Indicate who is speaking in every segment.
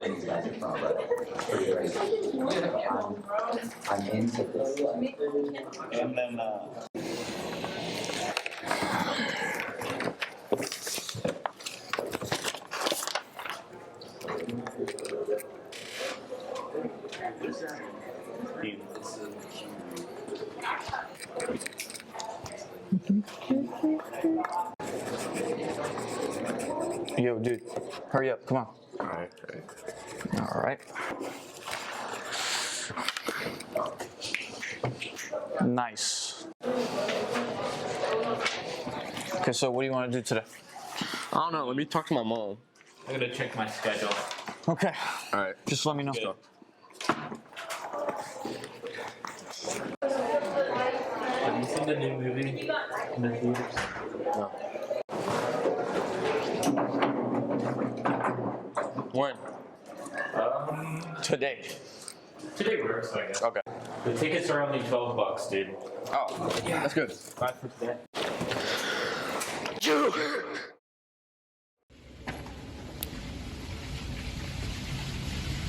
Speaker 1: these guys are from, but I'm into this.
Speaker 2: And then,
Speaker 3: Yo, dude, hurry up, come on.
Speaker 4: All right.
Speaker 3: All right. Nice. Okay, so what do you want to do today?
Speaker 4: I don't know. Let me talk to my mom.
Speaker 2: I'm gonna check my schedule.
Speaker 3: Okay,
Speaker 4: All right.
Speaker 3: just let me know.
Speaker 2: Good. Have you seen the new movie in the theaters?
Speaker 4: No. When?
Speaker 3: Today.
Speaker 2: Today works, I guess.
Speaker 4: Okay.
Speaker 2: The tickets are only $12, dude.
Speaker 4: Oh, yeah, that's good.
Speaker 2: Not for today.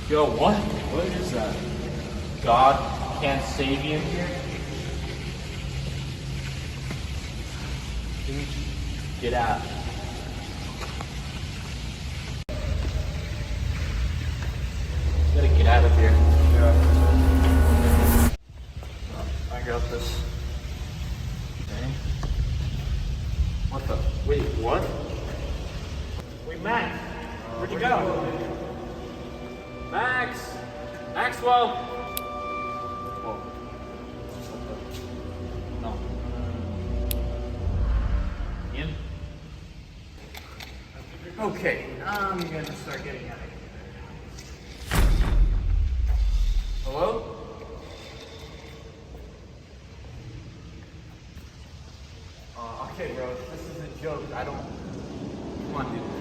Speaker 2: Yo, what? What is that? God can't save you here? Get out. You gotta get out of here.
Speaker 3: Yeah. I got this.
Speaker 2: Okay. What the? Wait, what? Wait, Max! Where'd you go? Max! Maxwell! Whoa. No. Ian? Okay, I'm gonna start getting out of here. Hello? Okay, bro, this is a joke. I don't. Come on, dude.